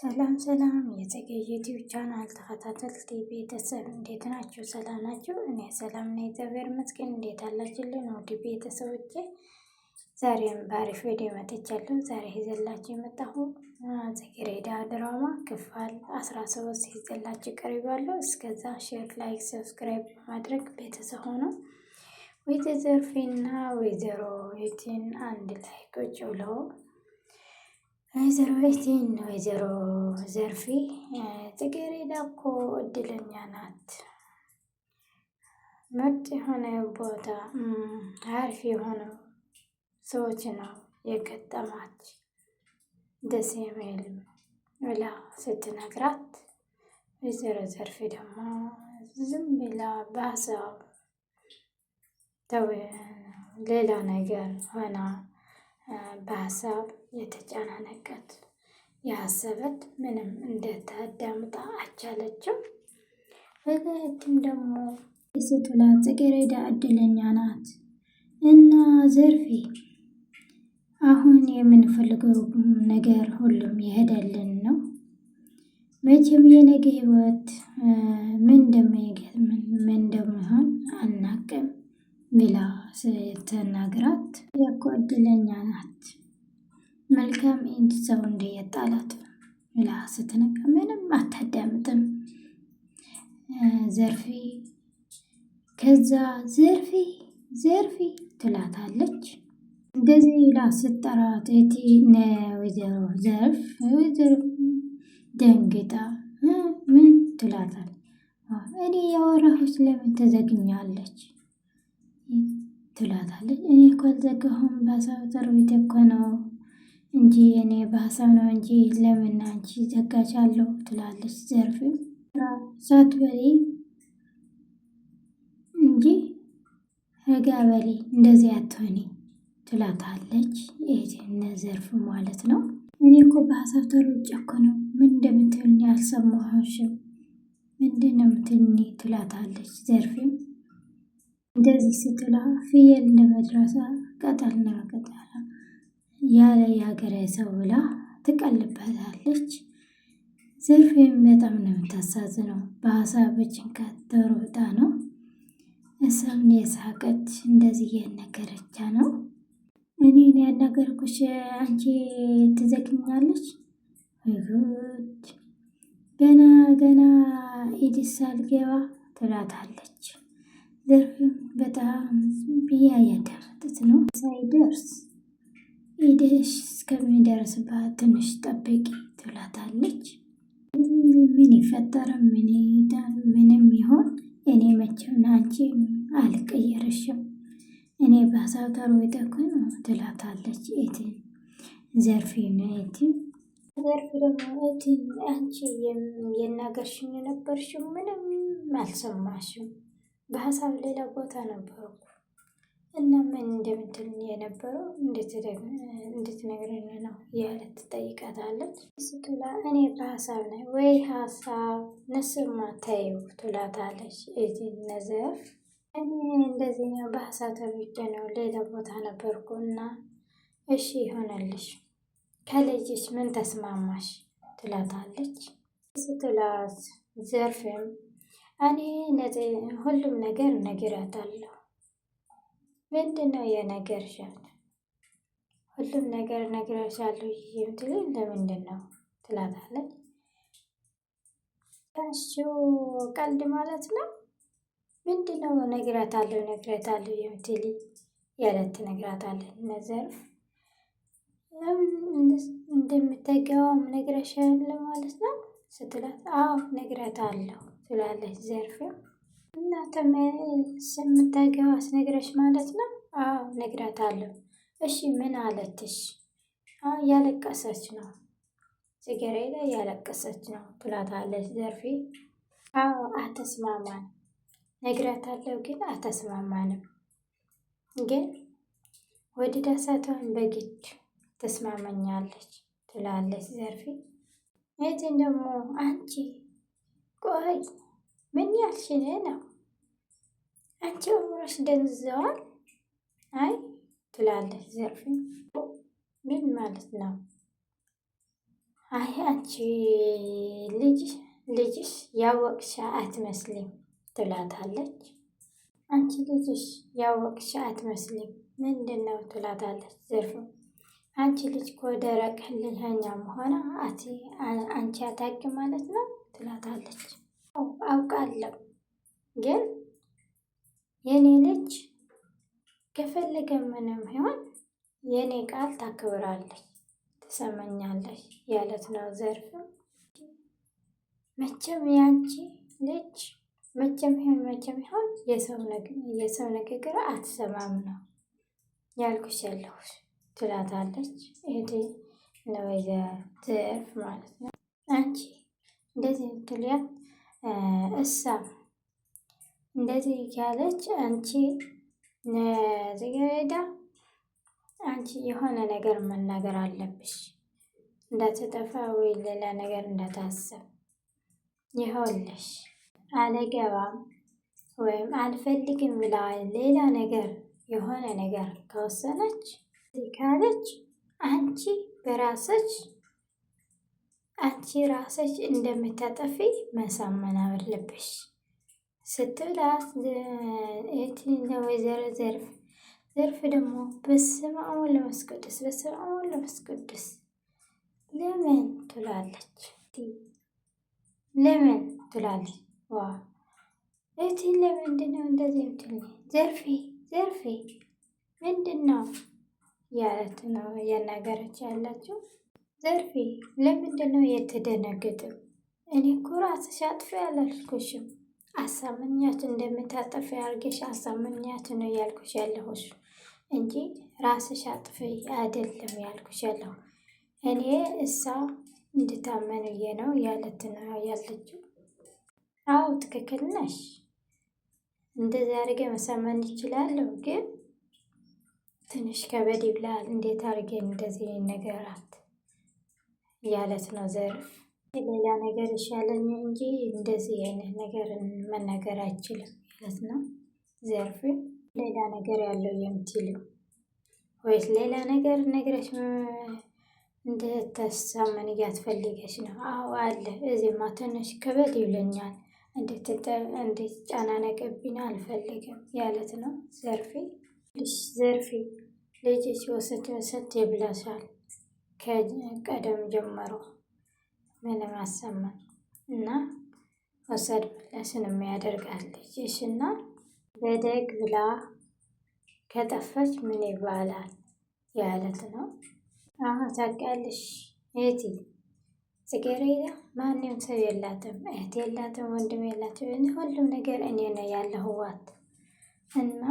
ሰላም ሰላም የጽጌ ዩቲዩብ ቻናል ተከታታዮች ቤተሰብ እንዴት ናችሁ? ሰላም ናችሁ? እኔ ሰላም ነኝ፣ እግዚአብሔር ይመስገን። እንዴት አላችሁልኝ? ውድ ቤተሰቦቼ ዛሬም በአሪፍ ቪዲዮ መጥቻለሁ። ዛሬ ይዘላችሁ የመጣሁ ጽጌረዳ ድራማ ክፍል 13 ይዘላችሁ ቀርባለሁ። እስከዛ ሼር፣ ላይክ፣ ሰብስክራይብ በማድረግ ቤተሰብ ሆኖ ወይዘሮ ዘርፌና ወይዘሮ የቲን አንድ ላይ ቁጭ ብለው ወይዘሮ ቤቴን ወይዘሮ ዘርፌ ጽጌረዳ እኮ እድለኛ ናት፣ ምርጥ የሆነ ቦታ አሪፍ የሆነ ሰዎች ነው የገጠማች ደስ የሚል ብላ ስትነግራት፣ ወይዘሮ ዘርፌ ደግሞ ዝም ብላ በሀሳብ ሌላ ነገር ሆና በሀሳብ የተጨናነቀት ያሰበት ምንም እንደታዳምጣ አቻለችው። በገትም ደግሞ የሴቱላ ጽጌረዳ እድለኛ ናት እና ዘርፌ አሁን የምንፈልገው ነገር ሁሉም የሄደልን ነው። መቼም የነገ ህይወት ምን እንደሚገጥምን ምን እንደሚሆን አናቅም ብላ ስትናግራት፣ እኮ እድለኛ ናት መልካም እንድ ሰው እንደየጣላት ብላ ስትነግር ምንም አታዳምጥም ዘርፌ። ከዛ ዘርፌ ትላታለች። እንደዚህ ብላ ስትጠራት እቲ ወይዘሮ ወይዘሮ ደንግጣ ምን ትላታል? እኔ ያወራሁት ለምን ተዘግኛለች ትላታለች። እኔ እኮ አልዘጋሁም በሀሳብ ተርቤት እኮ ነው እንጂ እኔ በሀሳብ ነው እንጂ ለምን አንቺ ዘጋቻለሁ ትላለች። ዘርፌ ሳትበሪ እንጂ ረጋ በሪ እንደዚህ አትሆኒ ትላታለች። ይሄን ዘርፍ ማለት ነው። እኔ እኮ በሀሳብ ተሮጬ እኮ ነው ምን እንደምትልኝ አልሰማሁሽም ምንድን ነው የምትልኝ ትላታለች። ዘርፌም እንደዚህ ስትላ ፍየል እንደመድረሳ ቀጠል እንደመቀጠላ ያለ የሀገሬ ሰው ብላ ትቀልበታለች። ዘርፌም በጣም ነው የምታሳዝነው። በሀሳብ ጭንቀት ተሮጣ ነው እሷም የሳቀች እንደዚህ የነገረቻ ነው። እኔን ያናገርኩሽ አንቺ ትዘግኛለች ጉድ ገና ኢዲስ ሳልገባ ትላታለች። ዘርፌም በጣም ብያ ያዳመጠች ነው። ሳይደርስ ኢደሽ እስከሚደርስባት ትንሽ ጠብቂ ትላታለች። ምን ይፈጠረ ምን ይዳል ምንም ይሆን እኔ መቼም አንቺ አልቀየርሽም እኔ በሀሳብ ተሮጬ ነው ትላታለች። እቲን ዘርፌ ነው ዘርፌ ደግሞ እቲን አንቺ የናገርሽኝ የነበርሽው ምንም አልሰማሽም በሀሳብ ሌላ ቦታ ነበርኩ እና ምን እንደምትልኝ የነበረው እንድትነግረኝ ነው ያለ ትጠይቃታለች። ስትላ እኔ በሀሳብ ነኝ ወይ ሀሳብ ንስማ ታዩ ትላታለች። እዚህ ዘርፍ እኔ እንደዚህ ነው በሀሳብ ተሮጬ ነው ሌላ ቦታ ነበርኩ እና እሺ ይሆነልሽ ከልጅሽ ምን ተስማማሽ ትላታለች። ስትላት ዘርፍም እኔ ሁሉም ነገር ነግራታለሁ። ምንድነው የነገርሻት? ሁሉም ነገር ነግራሻለሁ የምትለኝ ለምንድን ነው ትላታለች። እሱ ቀልድ ማለት ነው ምንድነው ነግራታለሁ የምትለኝ ያለት ትነግራታለች። ዘርፍ እንደምትገባም ነግረሻለሁ ማለት ነው ስትላት አዎ ነግራታለሁ ትላለች። ዘርፌም እና የምታገባ አስነግረሽ ማለት ነው? አዎ ነግራታለሁ። እሺ ምን አለችሽ? ያለቀሰች ነው ጽጌረዳ ያለቀሰች ነው ትላታለች። ዘርፌ አዎ አተስማማን ነግራታለሁ ግን አተስማማንም ግን ወደ ዳሳቷን በግድ ተስማመኛለች ትላለች። ዘርፌ እህቴን ደግሞ አንቺ ቆይ ምን ያልሽኝ ነው? አንቺ አእምሮሽ ደንዝዘዋል። አይ ትላለች ዘርፌ ምን ማለት ነው? አይ አንቺ ልጅ ልጅሽ ያወቅሽ አትመስልም ትላታለች። አንቺ ልጅሽ ያወቅሽ አትመስልም ምንድን ነው ትላታለች ዘርፉ። አንቺ ልጅ እኮ ደረቅ ልጅኛ መሆኗ አንቺ አታውቂም ማለት ነው ትላታለች። አውቃለሁ ግን የኔ ልጅ ከፈለገ ምንም ይሆን የኔ ቃል ታክብራለች ትሰመኛለች ያለት ነው ዘርፍ። መቼም ያንቺ ልጅ መቼም ይሆን የሰው ንግግር አትሰማም ነው ያልኩሽ ያለሁሽ ትላታለች። እህቴ ለወይዘሮ ዘርፍ ማለት ነው። አንቺ እንደዚህ ትልያት እሳ እንደዚህ ያለች አንቺ ጽጌረዳ አንቺ የሆነ ነገር መናገር አለብሽ እንዳትጠፋ ወይ ሌላ ነገር እንዳታስብ። ይኸውልሽ አልገባም ወይም አልፈልግም ብላ ሌላ ነገር የሆነ ነገር ከወሰነች ካለች አንቺ ራስሽ እንደምታጠፊ መሳመን አለብሽ ስትላት ወይዘሮ ዘርፍ ደግሞ በስመ አብ ወወልድ ቅዱስ ለምን ትላለች። ለምን ትላለች። ዋ እቲ ለምንድን ነው እንደዚህ የምትለኝ? ዘርፌ ምንድን ነው ያለት ነው የነገረች ያላችሁ። ዘርፌ ለምንድን ነው የተደነገጠው? እኔ እኮ ራስሽ አጥፊ አላልኩሽም? አሳምኛት እንደምታጠፊ አድርገሽ አሳምኛት ነው ያልኩሽ ያለሁሽ እንጂ ራስሽ አጥፊ አይደለም ያልኩሽ ያለሁ። እኔ እሳ እንድታመንዬ ነው ያለት ነው ያለችው። አዎ ትክክል ነሽ። እንደዚህ አድርጌ መሳመን ይችላለሁ፣ ግን ትንሽ ከበድ ይብላል። እንዴት አድርጌ እንደዚህ ነገራት ያለት ነው ዘርፍ። ሌላ ነገር ይሻለኝ እንጂ እንደዚህ አይነት ነገር መናገር አይችልም ማለት ነው ዘርፍ። ሌላ ነገር ያለው የምትልም ወይስ ሌላ ነገር ነግረሽ እንድትሳመን እያትፈልገሽ ነው? አዎ አለ። እዚህማ ትንሽ ከበድ ይብለኛል፣ እንድትጨናነቅብኝ አልፈልግም ያለት ነው ዘርፌ። ልጅሽ ወሰት ይብላሻል ከቀደም ጀምሮ ምንም አሰማን እና ወሰድ ብለሽን የሚያደርጋት ልጅሽ እና በደግ ብላ ከጠፈች ምን ይባላል ያለት ነው። አሁን ታውቂያለሽ እህቴ ጽጌረዳ ማንም ሰው የላትም፣ እህት የላትም፣ ወንድም የላትም። ሁሉም ነገር እኔ ነው ያለሁዋት እና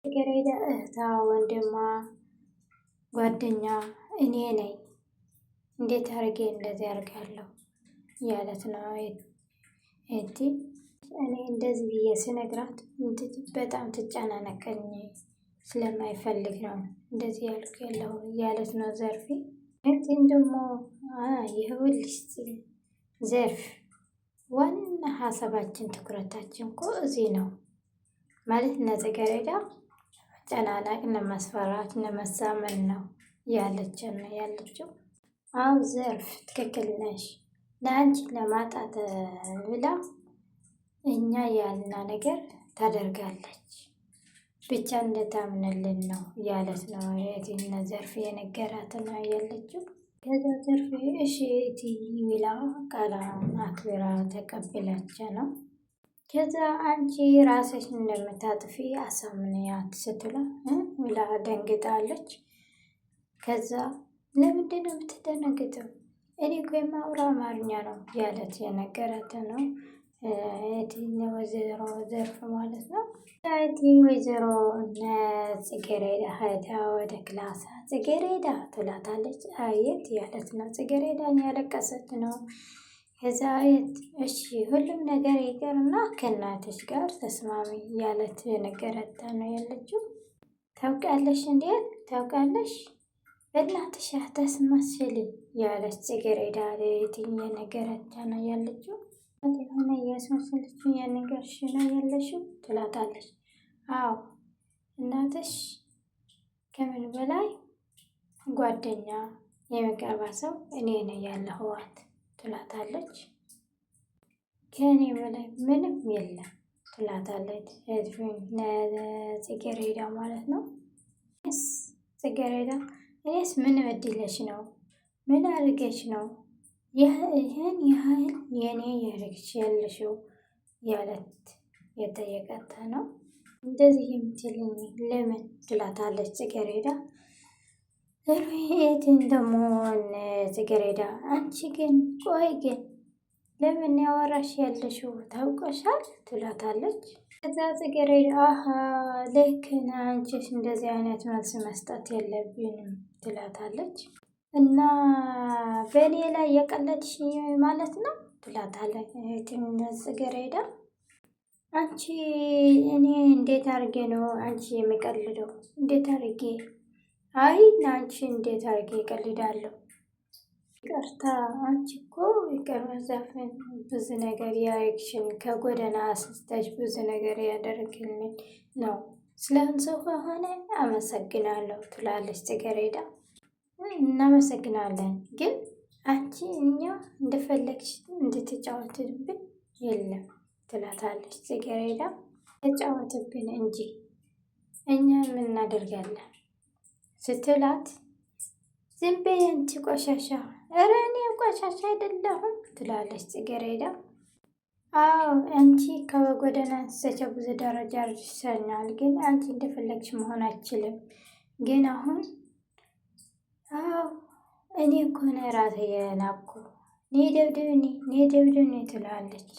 ጽጌረዳ እህታ፣ ወንድሟ፣ ጓደኛ እኔ ነኝ። እንዴት አድርጌ እንደዚህ አድርጋለሁ ያለት ነው እህቴ። እኔ እንደዚህ ብዬ ስነግራት በጣም ትጨናነቀኝ ስለማይፈልግ ነው እንደዚህ ያልኩ ያለው ያለት ነው ዘርፌ። እህቴን ደግሞ ይኸውልሽ ዘርፍ፣ ዋና ሀሳባችን ትኩረታችን እኮ እዚህ ነው ማለት እነ ጽጌረዳ መጨናነቅ፣ እነ መስፈራት፣ እነ መሳመን ነው ያለችው። አዎ ዘርፍ ትክክል ነሽ። ለአንቺን ለማጣት ብላ እኛ ያልና ነገር ታደርጋለች ብቻ እንደታምንልን ነው ያለት ነው የቲነ ዘርፍ የነገራት ነው ያለችው። ከዛ ዘርፍ እሺ እቲ ብላ ቃላ አክብራ ተቀብላች ነው። ከዛ አንቺ ራስሽ እንደምታጥፊ አሳምንያት ስትላ ብላ ደንግጣለች። ከዛ ለምንድን ነው የምትደነግጠው? እኔ እኮ የማወራው አማርኛ ነው ያለት የነገራት ነው ወይዘሮ ዘርፍ ማለት ነው። ወይዘሮ ጽጌረዳ ሄዳ ወደ ክላስ ጽጌረዳ ትላታለች። አየት ያለት ነው ጽጌረዳን ያለቀሰች ነው። ከዛ አየት እሺ ሁሉም ነገር ይቅርና ከእናትሽ ጋር ተስማሚ ያለት የነገረታ ነው ያለችው። ታውቃለሽ እንዴት ታውቃለሽ? በእናትሽ አታስመስሊ ያለች ጽጌረዳ ለየትኝ የነገረታ ነው ያለችው። የሆነ እያስመሰለችው የነገርሽ ነው ያለሽው ትላታለች። አዎ እናትሽ ከምን በላይ ጓደኛ የሚቀርባ ሰው እኔ ነኝ ያለሁት ትላታለች። ከእኔ በላይ ምንም የለም ትላታለች ጽጌረዳ ማለት ነው። ጽጌረዳ እኔስ ምን በድለሽ ነው? ምን አድርገሽ ነው ይህን ያህል የኔ ያደረግሽ ያለሽው? ያለት የጠየቀተ ነው። እንደዚህ የምትልኝ ለምን ትላታለች ጽጌረዳ። ሩሄትን ደሞን ጽጌረዳ አንቺ ግን ቆይ ግን ለምን ያወራሽ ያለሽው ታውቀሻል? ትላታለች። ከዛ ጽጌረዳ አሀ ልክ ነህ አንቺስ እንደዚህ አይነት መልስ መስጠት የለብንም ትላታለች። እና በእኔ ላይ የቀለድሽ ማለት ነው ትላታለች ጽጌረዳ። አንቺ እኔ እንዴት አድርጌ ነው አንቺ የሚቀልደው? እንዴት አድርጌ አይ አንቺ እንዴት አድርጌ ይቀልዳለሁ? ይቅርታ አንቺ እኮ ይቅር ዘፈን ብዙ ነገር ያረግሽን ከጎዳና አስስተሽ ብዙ ነገር ያደርግልኝ ነው። ስለንሰው ከሆነ አመሰግናለሁ ትላለች ጽጌረዳ። እናመሰግናለን ግን አንቺ እኛ እንደፈለግሽ እንድትጫወትብን የለም ትላታለች ጽጌረዳ። ተጫወትብን እንጂ እኛ ምን እናደርጋለን ስትላት ዝም በይ አንቺ ቆሻሻ። ኧረ እኔ ቆሻሻ አይደለሁም ትላለች ጽጌረዳ። አዎ አንቺ ከጎዳና አንስተሽ ብዙ ደረጃ ደርሰናል፣ ግን አንቺ እንደፈለግሽ መሆን አይችልም። ግን አሁን አዎ እኔ እኮ ነው ራሴ የናኩ ኔ ደብድብኒ ትላለች